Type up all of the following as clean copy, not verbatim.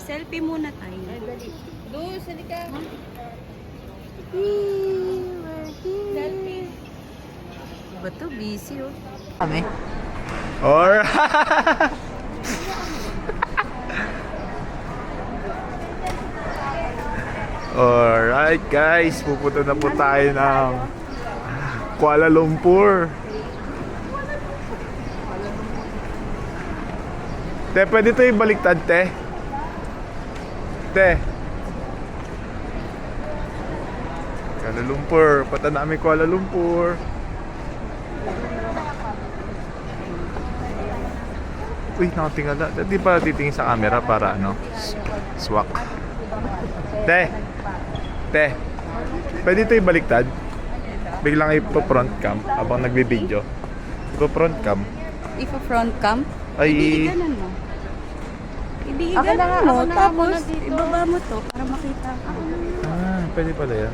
Selfie muna tayo. Ay, dali. Doon, salika. Selfie. Ba to? Busy oh. Kami? Or Alright guys, pupunta na po tayo ng Kuala Lumpur. Te, pwede ito ibaliktad, te? Te. Kuala Lumpur, punta namin Kuala Lumpur. Uy, nakatingala. Di pa titingin sa camera para ano? Swak. Te. Te. Pwede ito ibaliktad? Biglang ipo-front cam habang nagbi-video. Ipo-front cam. Ipa-front cam? Ay. Ibihiganan mo. Ibihiganan mo. Tapos, ibaba mo to para makita ko. Ah, pwede pala yan.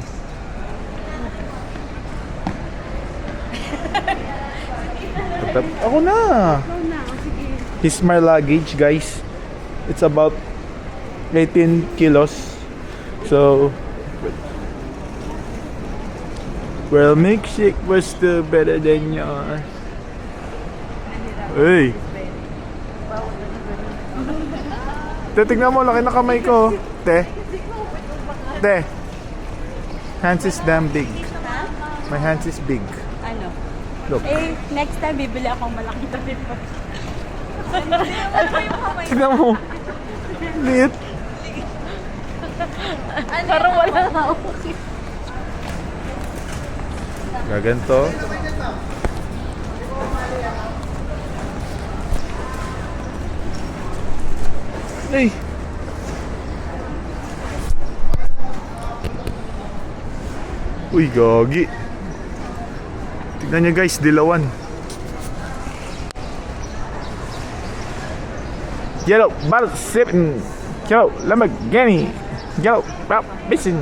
Ako na. Ikaw na. O sige. Here's my luggage, guys. It's about 18 kilos. So, well, milkshake was still better than yours. Hey. Te, tignan mo, laki na kamay ko. Te. Te. Hands is damn big. My hands is big. Ano? Look. Eh, next time bibili akong malaking tabi po. Tignan mo. Liit. Parang wala nga ako. Gaganto. Ay. Uy, gagi. Tignan nyo guys, dilawan. Yellow, bottle, sippin'. Yellow, Lamborghini. Yellow, pop, bisin.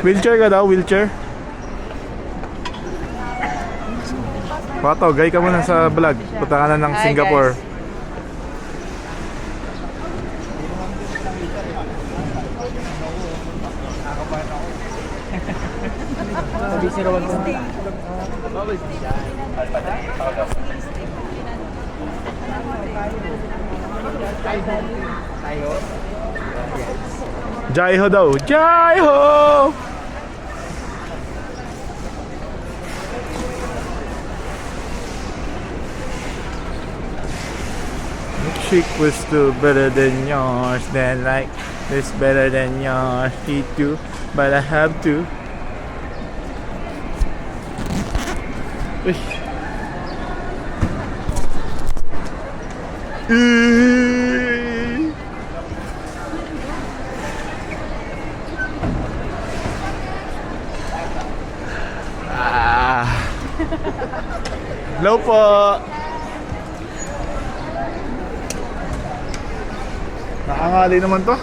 Wheelchair ka daw, wheelchair. Pato, gay ka muna sa vlog. Punta ka na ng Hi, Singapore. guys. Jai ho daw. Jai ho! Milkshake was still better than yours. Then like this better than yours. Eat too, but I have to. Uy. Ah. Hello po. Nakangali naman to.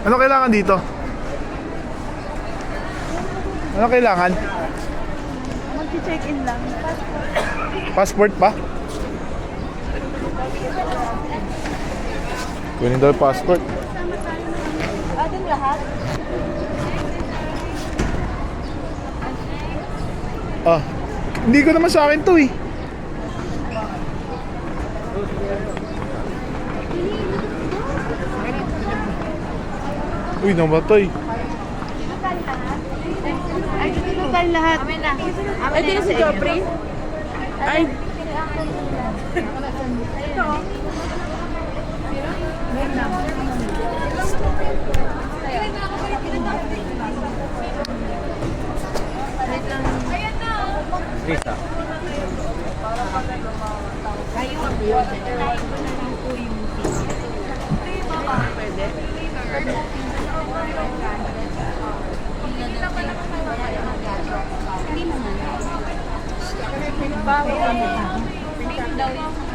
Ano kailangan dito? Ano kailangan? Mag-check-in lang. Passport pa? Kunin daw yung passport. Atin lahat? Ah, hindi ko naman sa akin to eh. Uy, namatay. Ay, dito na tayo lahat. Ay, dito si Joffrey. Ay.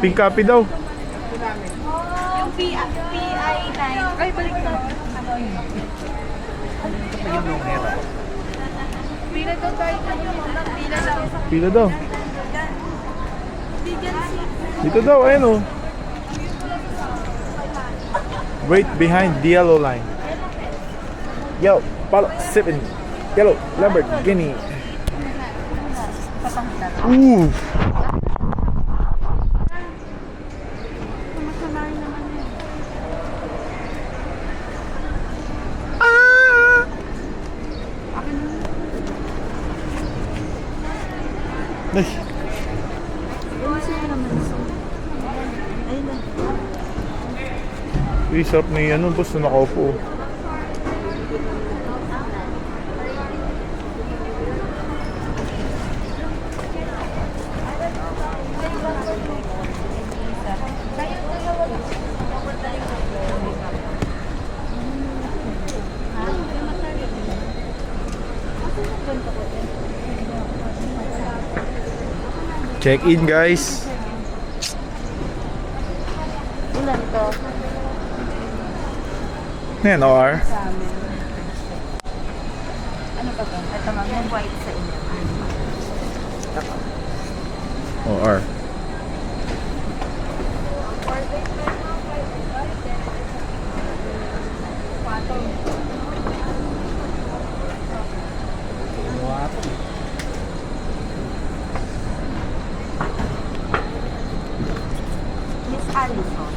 Pink copy daw. Yung PI Ay, balik na. Pila daw tayo kanina. Pila daw. Pila daw. Dito daw, ayun oh. Wait behind the yellow line. Yo, follow 7. Yellow, Lamborghini. Ooh. Ay. Uy, sarap na yan. Ano, boss, na nakaupo. Check in, guys. Ilan to? Yan, OR. Ano pa to? Ito ma'am, yung white sa inyo. OR. Miss Allison.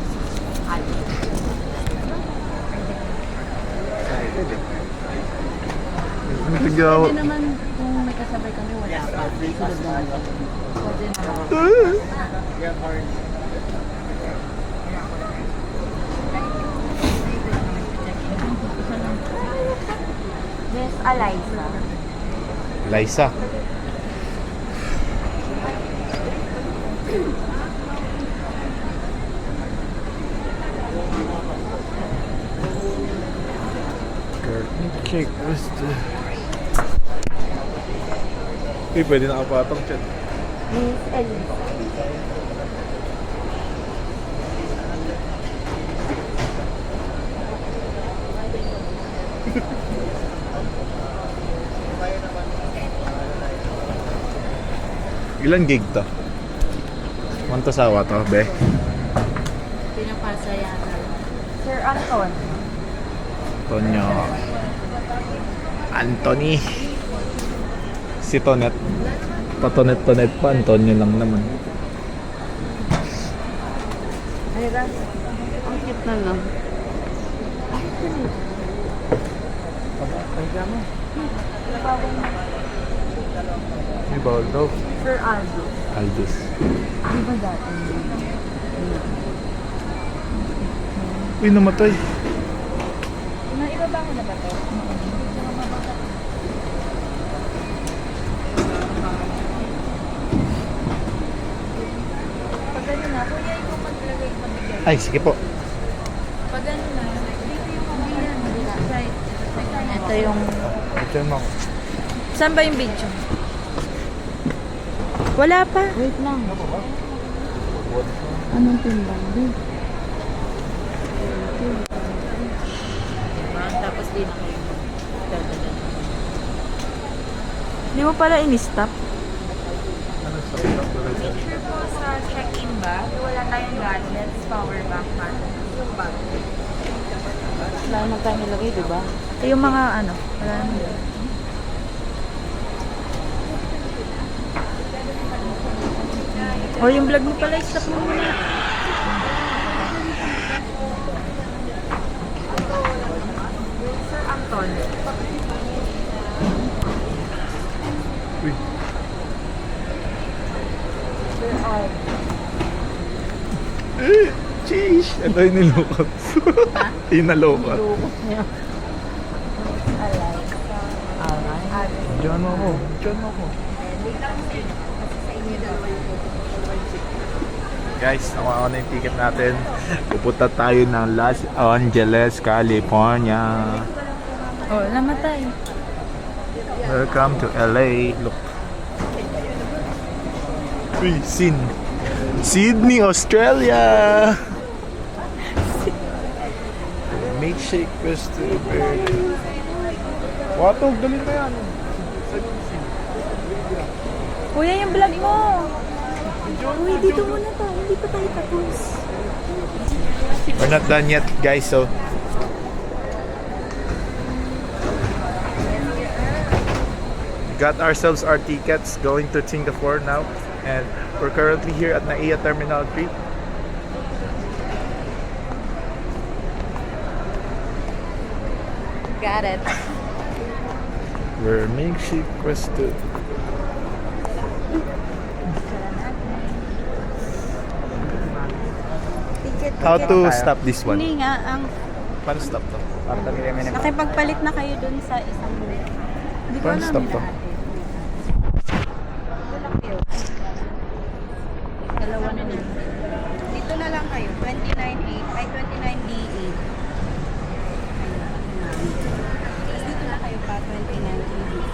Nagtigaw. Pwede naman kung may kasabay kami, wala pa. Sunod na natin. Pwede naman. Miss Eliza. Liza. Curtain cake. What's the... Uy, pwede nakapatong chat. Miss Eliza. Ilan gig to? Mantasawa to, be? Pinapasayanan. Sir Anton. Tonyo. Anthony. Si Tonet. Patonet-tonet pa. Antonio lang naman. Ay, Ras. Ang cute na lang. May bawal daw. Sir Aldo. Aldous. Di ba dati? Uy, namatay. Naibaba ko na ba ito? Pag ano na, kuya, ikaw maglagay pabigay. Ay, sige po. Pag ano na, dito yung mga ito yung... Ito yung ako. Saan ba yung video? Wala pa. Wait lang. Anong timbang? Tapos di na kayo dadala. Hindi mo pala in-stop? Picture po sa check-in bag. Wala tayong gadgets, power bank man. Yung bag. Wala naman tayo nilagay, diba? Yung mga ano, wala naman yun. O yung vlog mo pala, stop mo muna. Sir Anton. Uy. Sir Al. Sheesh! Ito yung nilukot. Yung nalukot. Lukot niya. Alright. Diyan ako. Diyan ako. Guys, nakuha ko na yung ticket natin. Pupunta tayo ng Los Angeles, California. Oh, namatay. Welcome to LA. Look. Uy, Sydney, Australia. Milkshake Crystal Berry. Watog, dali na yan. Kuya, yung vlog mo. Uy, dito muna to. Hindi pa tayo tapos. We're not done yet, guys, so... Got ourselves our tickets going to Singapore now. And we're currently here at NAIA Terminal 3. Got it. We're Milkshake Crystal. How to stop this one? Hindi nga, ang Paano stop to? nakipagpalit na kayo dun sa isang booth. Hindi ko Paano alam stop nila to? ate. Dalawa na nila. Dito na lang kayo. 29D8. Tapos dito na kayo pa. 29D8.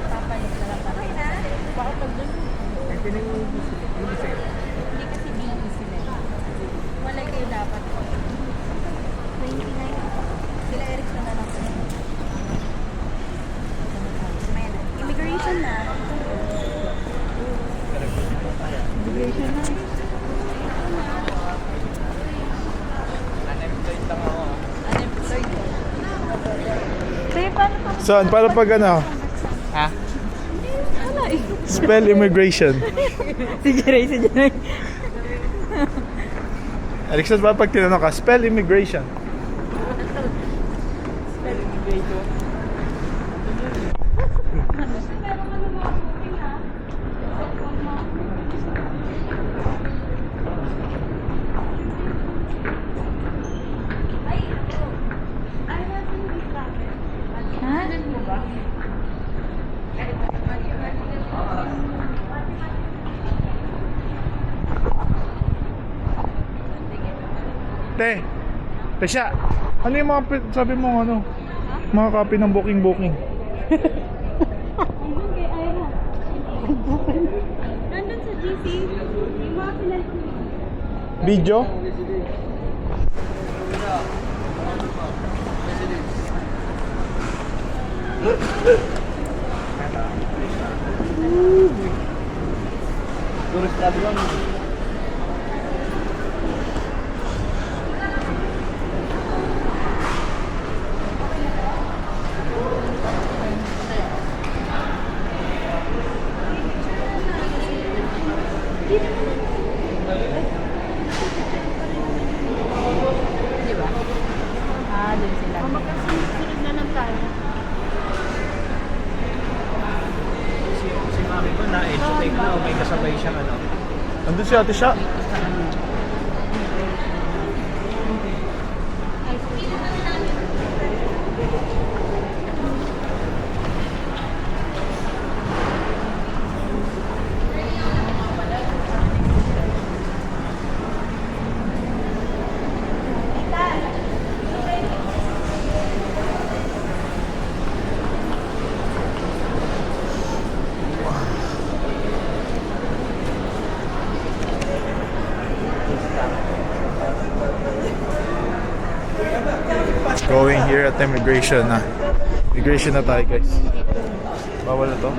Papalit na lang pa. Baka pag dun. Hindi kasi DE sila. Wala kayo dapat. 29. Sila Erickson na lang. May na. Immigration na. Kaya paano pa? Saan? Para pag ano? Ha? Spell immigration. Sige, Ray, sige na. Alexis, ba pag tinanong ka, spell immigration. Te, Tesha, ano yung mga sabi mo ano? Mga copy ng booking. Nandun sa GC. Yung mga pinag- Video? Tourist club lang. Di ba? Ah, dun sila. Magkasunod na lang tayo. Si mami ko na take na may kasabay siyang ano. Nandun si Ate Sha. Going here at immigration na. Immigration na tayo, guys. Bawal na to?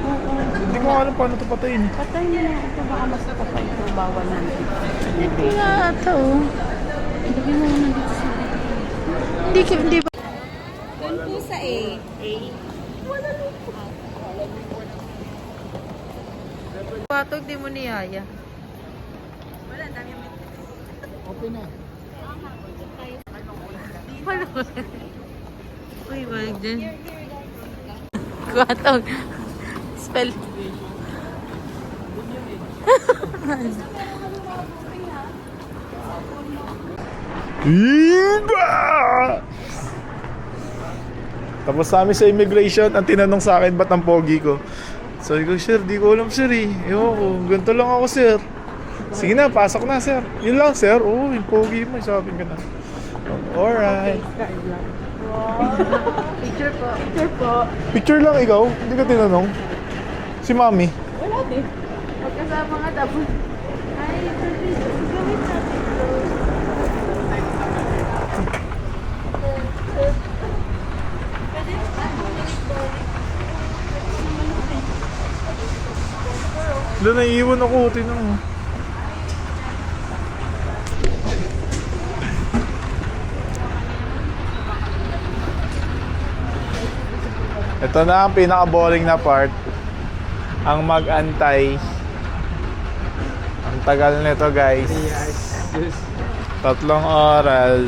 Hindi ko alam paano to patayin. Patay mo na ito. Baka mas kapal ito. Bawal na. Hindi nga ito. Hindi mo na dito sa... Hindi ba? Doon po sa A. Patog, di mo niyaya. Wala, dami yung Okay na. Uy, balik dyan. Patog. Spell. Iba! Tapos sa amin sa immigration, ang tinanong sa akin, ba't ang pogi ko? Sabi ko, sir, di ko alam, sir eh. Ewan ko, ganito lang ako, sir. Sige na, pasok na, sir. Yun lang, sir. Oo, yung pogi mo, sabi ko na. Alright. Picture po. Picture po. Picture lang ikaw? Hindi ka tinanong? Si mami? Wala din. Magkasama nga tapos. Ay, ito gawin natin. Doon naiiwan ako, tinong. Ito na ang pinaka-boring na part. Ang mag-antay. Ang tagal nito, guys. 3 oras.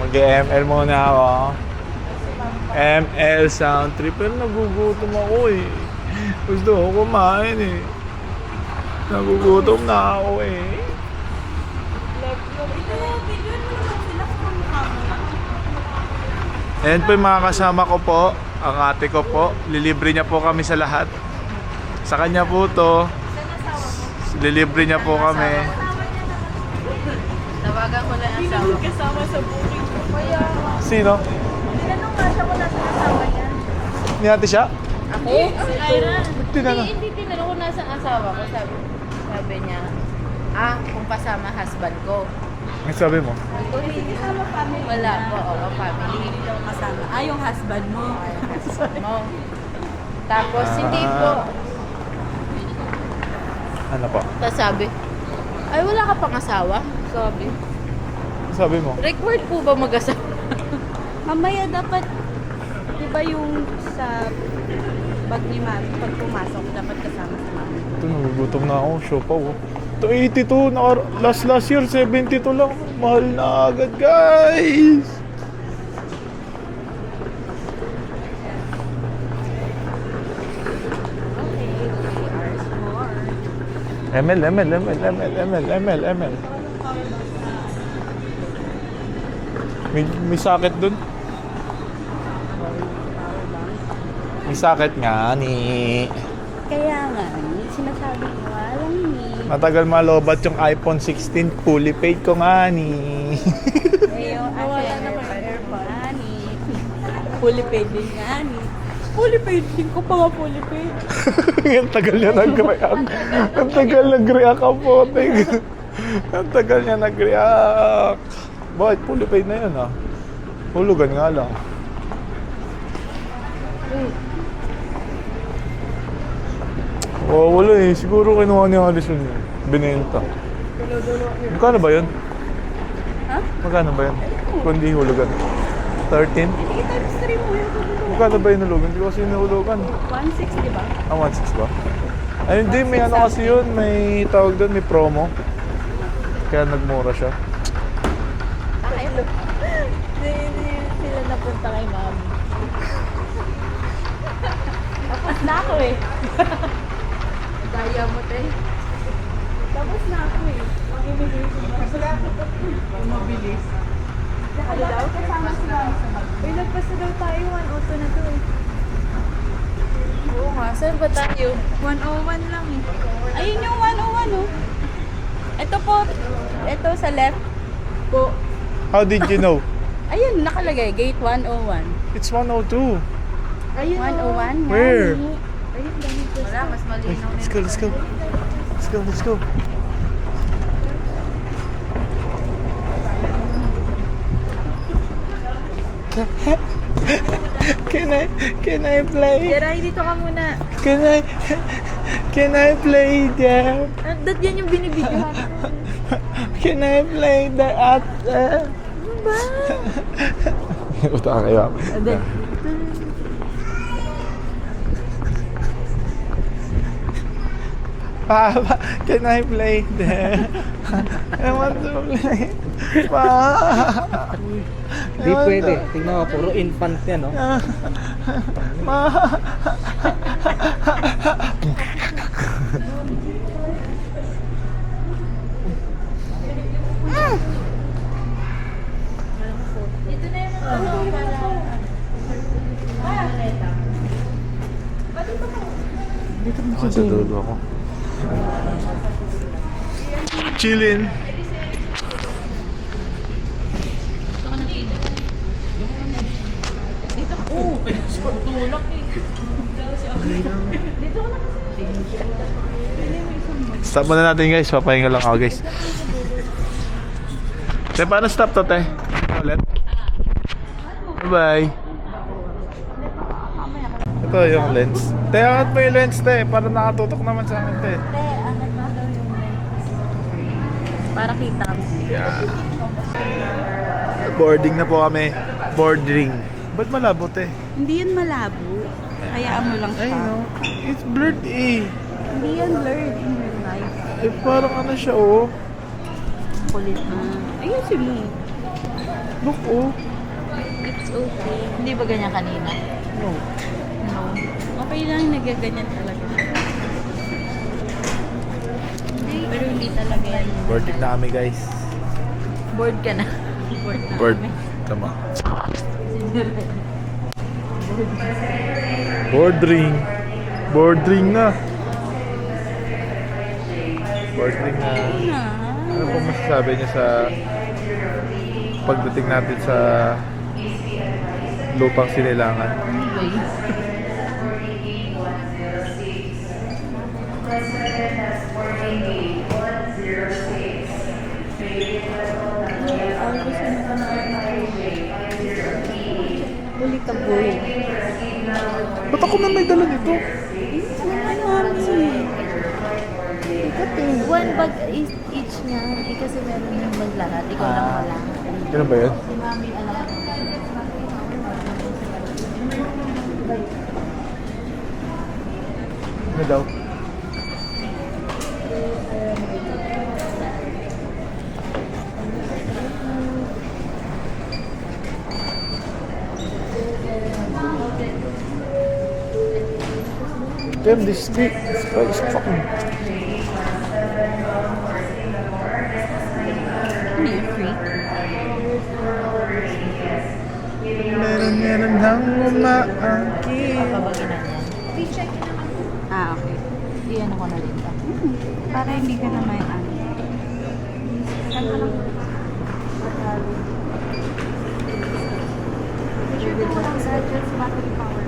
Mag-ML muna ako. ML sound trip. Pero nagugutom ako eh. Gusto ko kumain eh. Nagugutom na ako eh. Ayan po yung mga kasama ko po. Ang ate ko po. Lilibre niya po kami sa lahat. Sa kanya po to. Lilibre niya po kami. Tawagan ko lang ang asawa. Kasama sa booking ko. Kaya, Sino? Tinanong nga siya kung nasa asawa niya. Ni ate siya? ako? Si Ira. Tinanong. Hindi tinanong ko nasa asawa ko. Sabi niya, kung kasama husband ko. Ang sabi mo? Wala po, oo, family. Kasama. Yung husband mo. Husband mo. Tapos hindi po. Ano po? Tapos sabi, ay wala ka pang asawa? Sabi. Sabi mo? Required po ba mag-asawa? Mamaya dapat, di ba yung sa bag ni Mami, pag pumasok, dapat kasama si Mami. Ito, nagugutom na ako. Show pa oh. Ito, 82. Last year, 72 lang. Mahal na agad, guys. Okay, 3 hours more. ML. May sakit dun. May sakit nga ni. Kaya nga, sinasabi ko, alam ni. Matagal malobat yung iPhone 16. Fully paid ko nga ni. Yung ani. Fully paid din nga ani. Fully paid din ko pa nga fully paid. Ang tagal niya nag-react. Ang tagal nag-react ang poting. Ang tagal niya nag-react. Bakit? Fully paid na yun ah. Hulugan nga lang. Wala eh. Siguro kinuha ni Alison yun. Binenta. Magkano ba yun? Ha? Magkano ba yun? Kung di hulugan. 13? I-times 3 mo yun. Magkano ba yung hulugan? Hindi ko kasi nahulugan. 1.6, di ba? 1.6 ba? Ay hindi, may ano kasi yun. May tawag doon, may promo. Kaya nagmura siya. Hindi sila napunta kay Mami. Tapos na ako eh. Daya mo, te. Tapos na ako eh. Mabilis. Ano daw? Kasama si Mami sa bag. Uy, nagpasa daw tayo. 102 na to eh. Oo nga, saan ba tayo? 101 lang eh. Ayun yung 101 oh. Ito po. Ito sa left po. How did you know? Ayun, nakalagay. Gate 101. It's 102. Ayun 101? Where? Ayun, ganito. Wala, mas malinaw Let's go, let's go. Let's go. Can I play? Jeray, dito ka muna. Can I play there? Dad yan yung binibidyohan. Can I play the at? Ano ba? Utang kayo. Ade. Papa, can I play there? I want to play. Pa. Di pwede. Tingnan mo, puro infant yan, no? Ma. Dito na yung Sa dulo ako. Chillin. Stop muna natin guys, papahinga lang ako guys. Te, paano stop to te? Ulit? Bye bye. Ito yung lens. Te, angat mo yung lens, te. Para nakatutok naman sa akin, te. Angat mo daw yung lens. Para kita. Yeah. Boarding na po kami. Boarding. Ba't malabo, te? Hindi yan malabo. Hayaan mo lang Ay, siya. no. It's blurred, eh. Hindi yan blurred in real life. Eh, parang ano siya, oh. Kulit mo. Ayusin mo. Look, oh. It's okay. Hindi ba ganyan kanina? No. No. Okay lang, nagaganyan talaga. Pero hindi talaga yan. Boarding na kami, guys. Bored ka na. Bored na. Board. Tama. Boarding. Boarding na. Boarding na. Ano po masasabi niyo sa pagdating natin sa lupang sinilangan? Uli ka, boy. Ba't ako na may dala nito? One bag is each na. Eh, kasi meron yung bag lahat. Ikaw lang wala. Ganun ba yun? Si mami alam. Ano daw? Damn, this guy is fucking... Hindi yung free. Meron lang umaangkin. Papabagin na yan. Ah, okay. Iyan ako na rin. Para hindi ka na may ano. Picture ko lang sa just battery power.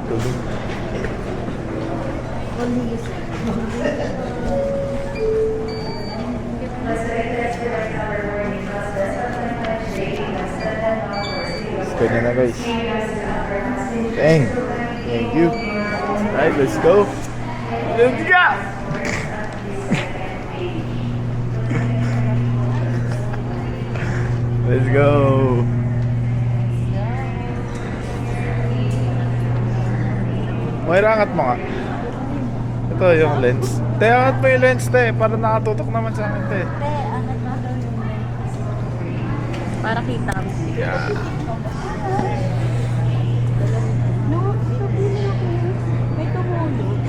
Tulog. Kanya na guys. Thank you. Alright, let's go. Let's go! Let's go. Moira, angat mo nga. Ito yung lens. Te, angat mo yung lens, te. Para nakatutok naman sa akin, te. Angat mo daw yung lens. Para kita. Yeah. May tumulog.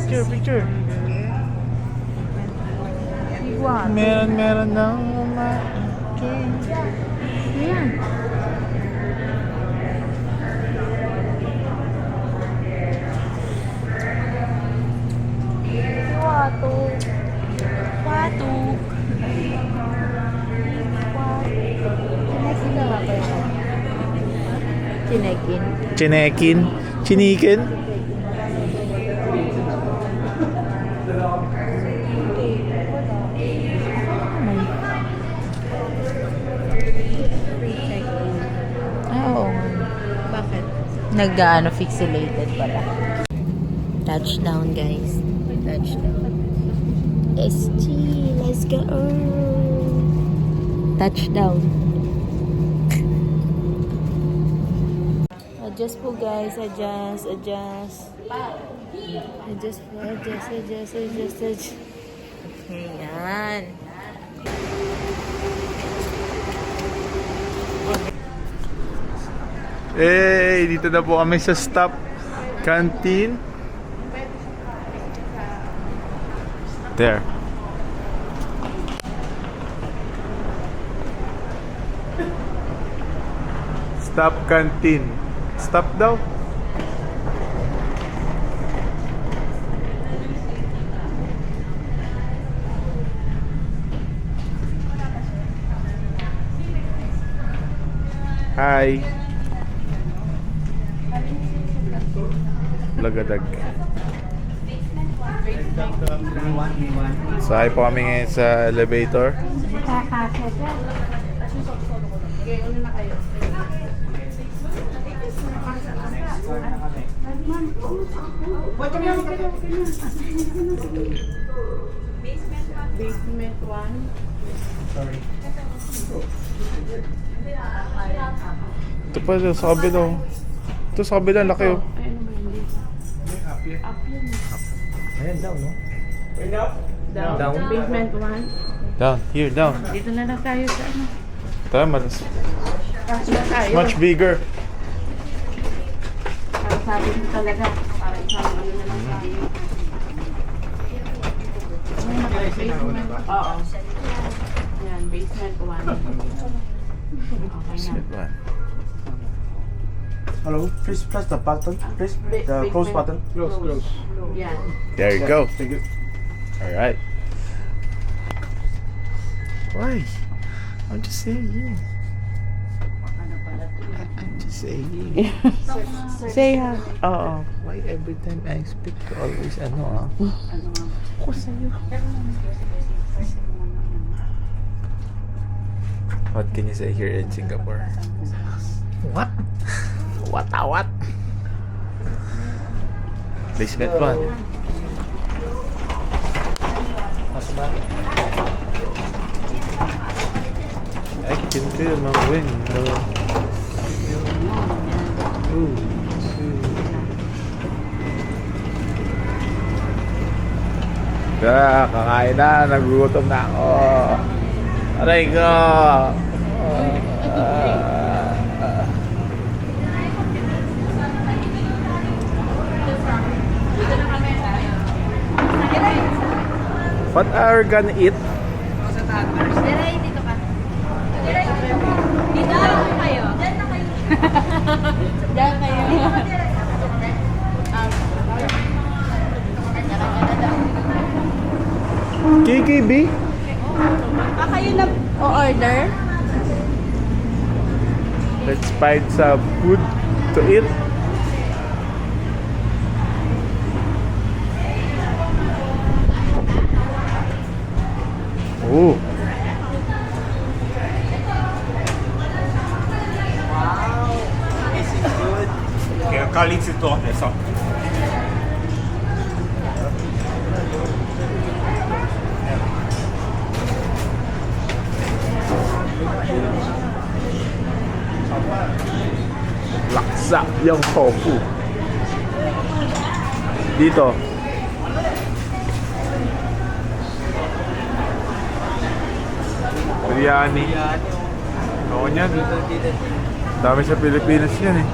Picture. Iwan. Meron ng umaking. Ayan. Wato. Wato. Chinekin na ba yun? Chinekin? Chinekin? Chinikin? Oo. Bakit? Nag-ano, pixelated pala. Touchdown, guys. Touchdown. SG, let's go. Touchdown. Adjust po, guys. Adjust. Adjust. Ayan. Hey, dito na po kami sa stop canteen. There. Stop canteen. Stop daw. Hi. Lagadag. Sakay po kami ngayon sa elevator. Basement 1. Sorry. Ito pa sa kabila. Ito sa kabila, laki oh. Ayun naman dito. Up here. Up yun. Ayan, down, no? Down. Down. Basement 1. Down, here, down. Dito na lang tayo sa ano. Tama, Kasi na tayo. much bigger. Para sabi mo talaga. Para isang ano na lang tayo. Basement. Oo. Yan, basement 1. Okay na. Hello, please press the button. Please the close button. Close. Yan. There you go. Thank you. Alright. Why? I'm just saying. I'm just saying. Say hi. Oo. Why every time I speak to always ano ah? Ako sa'yo. What can you say here in Singapore? What? What? Basement 1. I can feel my window. Ooh, kakain na, nagugutom na ako. Aray ko. What are we gonna eat? Diray, dito ka. Diray, dito lang kayo. Diyan na kayo. Diyan kayo. KKB? Kayo na o-order? Let's find some food to eat. Oh. Laksa yung tofu. Dito. Biryani. Oo niyan. Dami sa Pilipinas yan eh.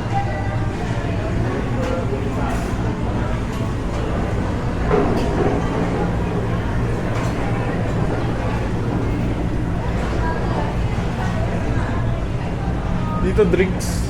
Dito drinks.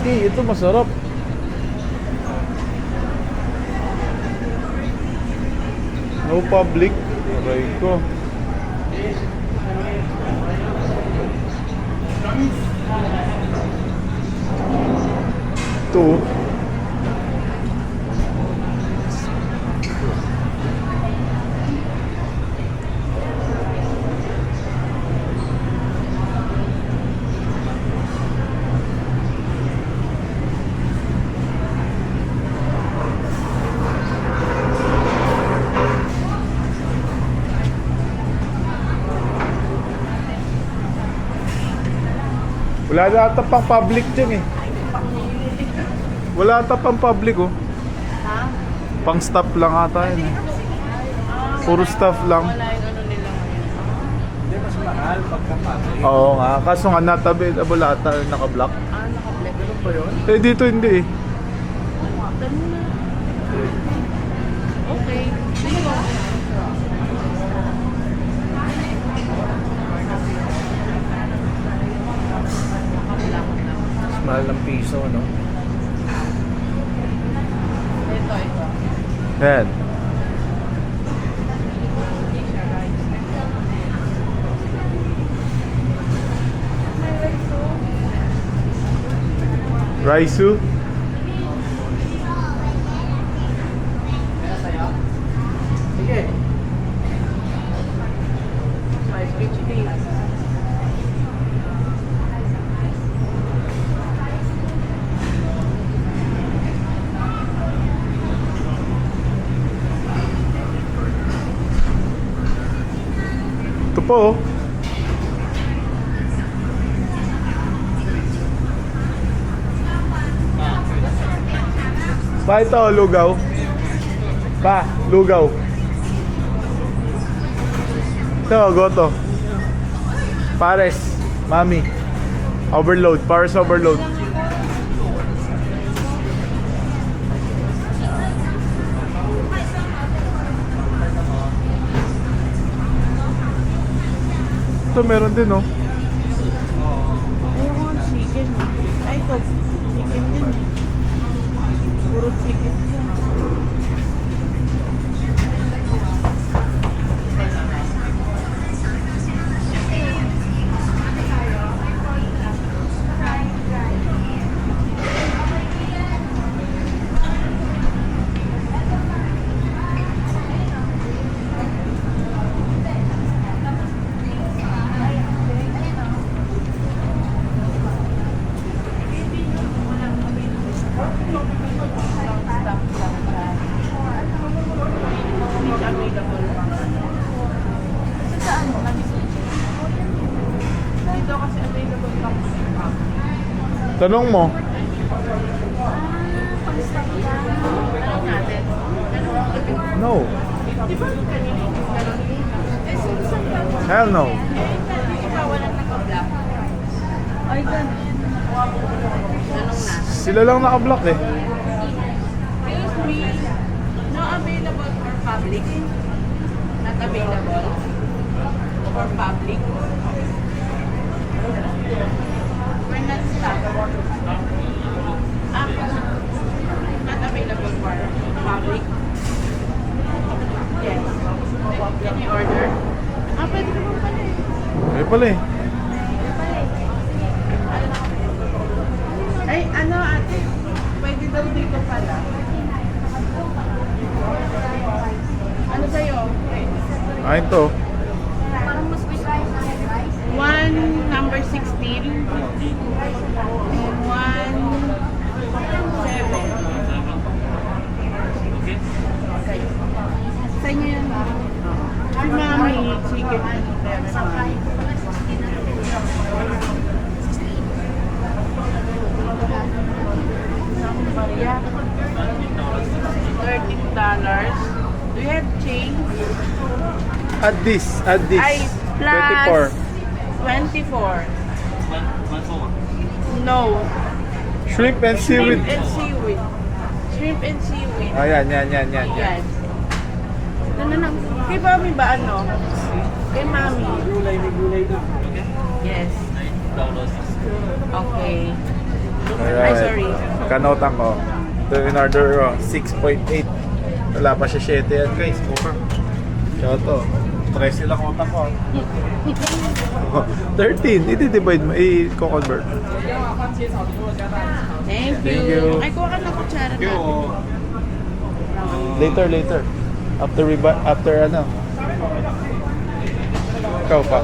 Hindi, ito masarap. No public. Aray ko. Ito. Wala na ata pang public dyan eh. Wala ata pang public oh. Pang staff lang ata yun eh. Puro staff lang. Wala yung ano nila ngayon. Hindi, mas mahal pagka-public. Oo nga, kaso nga not available ata naka-block. Naka-black. Ganun ba yun? Eh dito hindi eh. Ganun na. Okay. Sige ba? chips, oh, no? Ito. Yan. Raisu? Sige. Rice crispy. Ito po, oh. Pa, ito, lugaw. Pa, lugaw. Ito, goto. Pares, mami. Overload, Pares overload. Ito, meron din, oh. Ayoko ng chicken. Ay, ito. Chicken din. Puro chicken din. Dito kasi available lang sa Tanong mo. Tanong natin. No. Di ba kanina yung ganun? Hell no. Di ba walang naka-block? Ay, ganun. Tanong na. Sila lang naka-block eh. Excuse me. No available for public? Not available for public? We're not stopped. Not available for public? Yes. Can you order? Pwede naman pala eh. Ay pala eh. Ay, ano ate? Pwede daw dito pala. Ano sa'yo? Ayun to. One number 16 and one 7. Okay. Sa inyo yan. Si Mami, chicken. Maria. $13. Do you have change? Add this. Ay, plus 24. 24. No. Shrimp and seaweed. Shrimp and seaweed. Shrimp and seaweed. Ayan, yan. Yan. Kay Mami ba ano? Kay Mami. Gulay na. Yes. Okay. Alright. Ay, sorry. Kanotang ko. Ito in order 6.8. Wala pa siya 7 yan guys. Over. Kaya to. 13 lang utang ko. 13. I-divide mo. I-convert. Thank Thank you. you. Ay, kuha ka na kutsara natin. Later. After ano. Ikaw pa.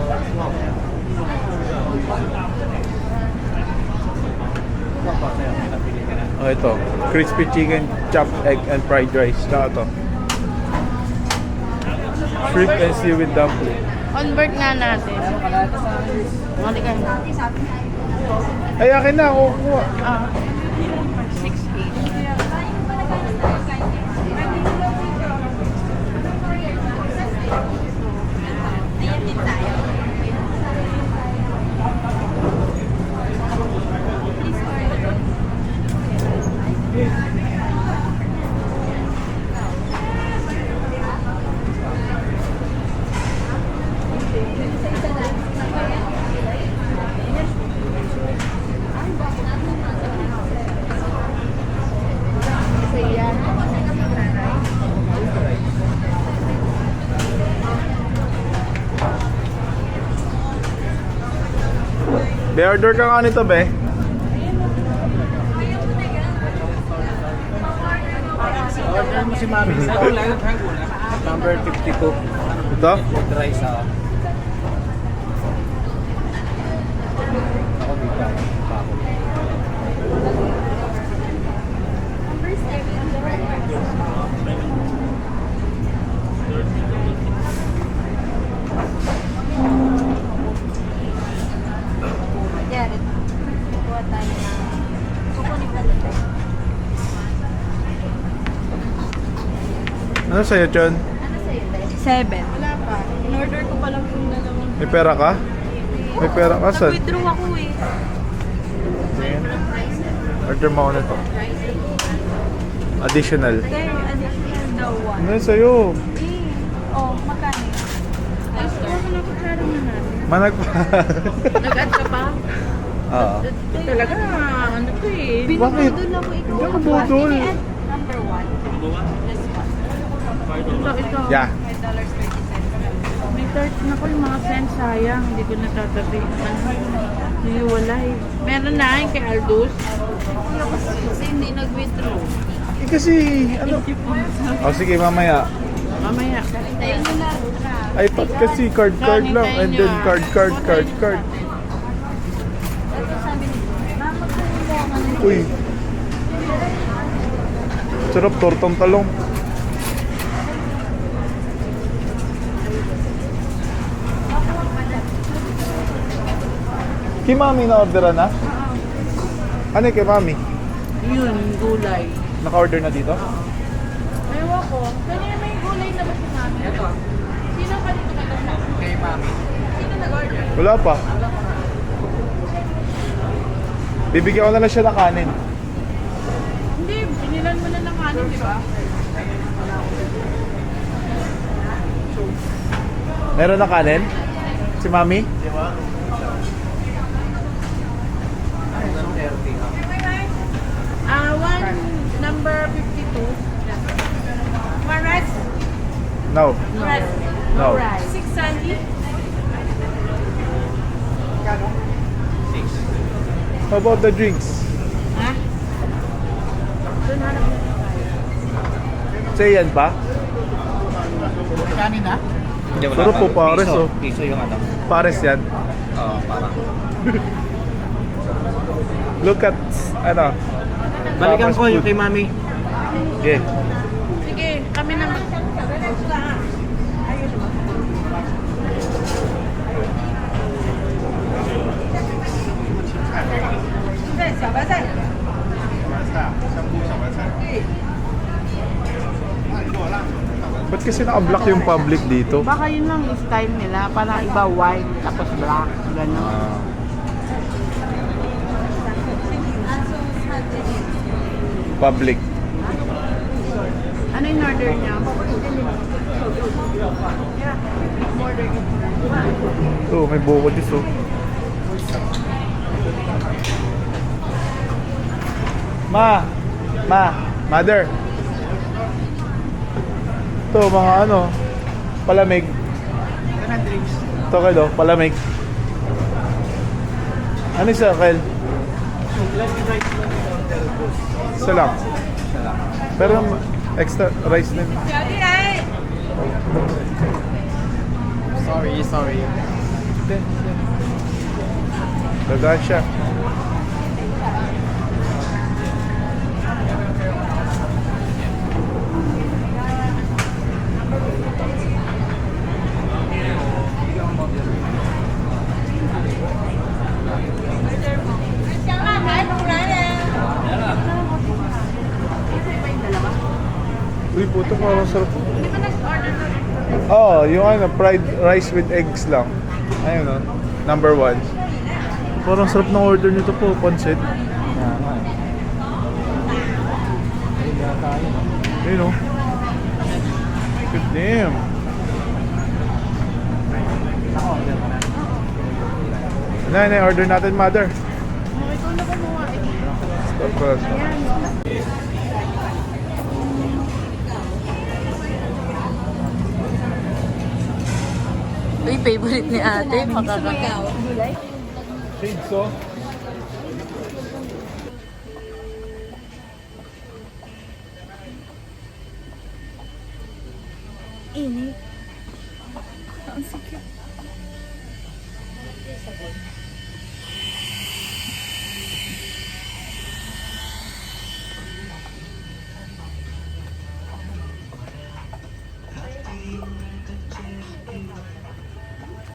Oh, ito. Crispy chicken, chopped egg, and fried rice. Saka ito. Shrimp and seaweed dumpling. Convert nga natin. Halika. Ay, akin na. Kukuha. 6.8. Be, order ka nga nito, be. Order mo si Mami. Number 52. Ito? With rice ah. Ako dito. Jared, kuha tayo na. Kukunin ka dito. Ano sa'yo, Chon? Ano sa'yo, Be? 7. Wala pa. In-order ko pa lang yung dalawang. May pera ka? May pera ka, saan? Nag-withdraw ako eh. Order mo ako na to. Additional. There, additional daw one. Ano sa'yo? Oh, magkano yun? Ay, so, nagkakaroon na natin. Manag pa. Nag-add ka pa? Oo. Talaga, ano to eh. Bakit? Binubudol ako ikaw. Hindi ako budol. Ini-add number 1. This one. Ito. Yeah. $5.30. May 30 na ko yung mga cents, sayang. Hindi ko natatabi. Niwalay. Meron na yung kay Aldous. Kasi hindi nag-withdraw. Eh kasi, ano? Oh, sige, mamaya. Mamaya. Tayo na lang. I thought kasi card lang. And then card. Ito sabi ni Ma'am, magkano mo? Uy. Sarap, tortang talong. Kay Mami na-orderan na? Ano kay Mami? Yun, gulay. Naka-order na dito? Ewan ko. Kanina may gulay na ba si Mami? Ito. Sino pa dito nag-order? Kay Mami. Sino nag-order? Wala pa. Bibigyan ko na lang siya ng kanin. Hindi, binilan mo na ng kanin, di ba? Meron na kanin? Si Mami? One, number 52. One rice? No. Rice. No. 6 sandy? How about the drinks? Ha? Doon hanap na tayo. Say yan pa? Kanin na? Hindi, wala Sarap pa. po, pares, Piso. oh. Piso yung ano. Pares yan. Oo, parang. Look at, ano? Balikan Papa's ko yung food. kay Mami. Okay. Sige, kami na mag... Ba't kasi naka-block yung public dito? Baka yun lang yung style nila. Parang iba white, tapos black. Gano'n. Public. Ano yung order niya? Ito, may buko juice, oh. Mother. Ito, mga ano, palamig. Ito kayo, palamig. Ano isa, Kel? Isa lang. Pero extra rice din. Sorry. Dagaan siya. Uy, puto, parang sarap. Hindi ba nag-order na? Oh, yung ano, fried rice with eggs lang. Ayun, no? Number 1. Parang sarap ng order nito po, pancit. Ayun, no? Good damn. Ano, order natin, mother. Okay, ito na kumuha eh. Stop first. Ayan. Uy, favorite ni ate. Makakakaw. Shades, oh. Init. Ang sikip.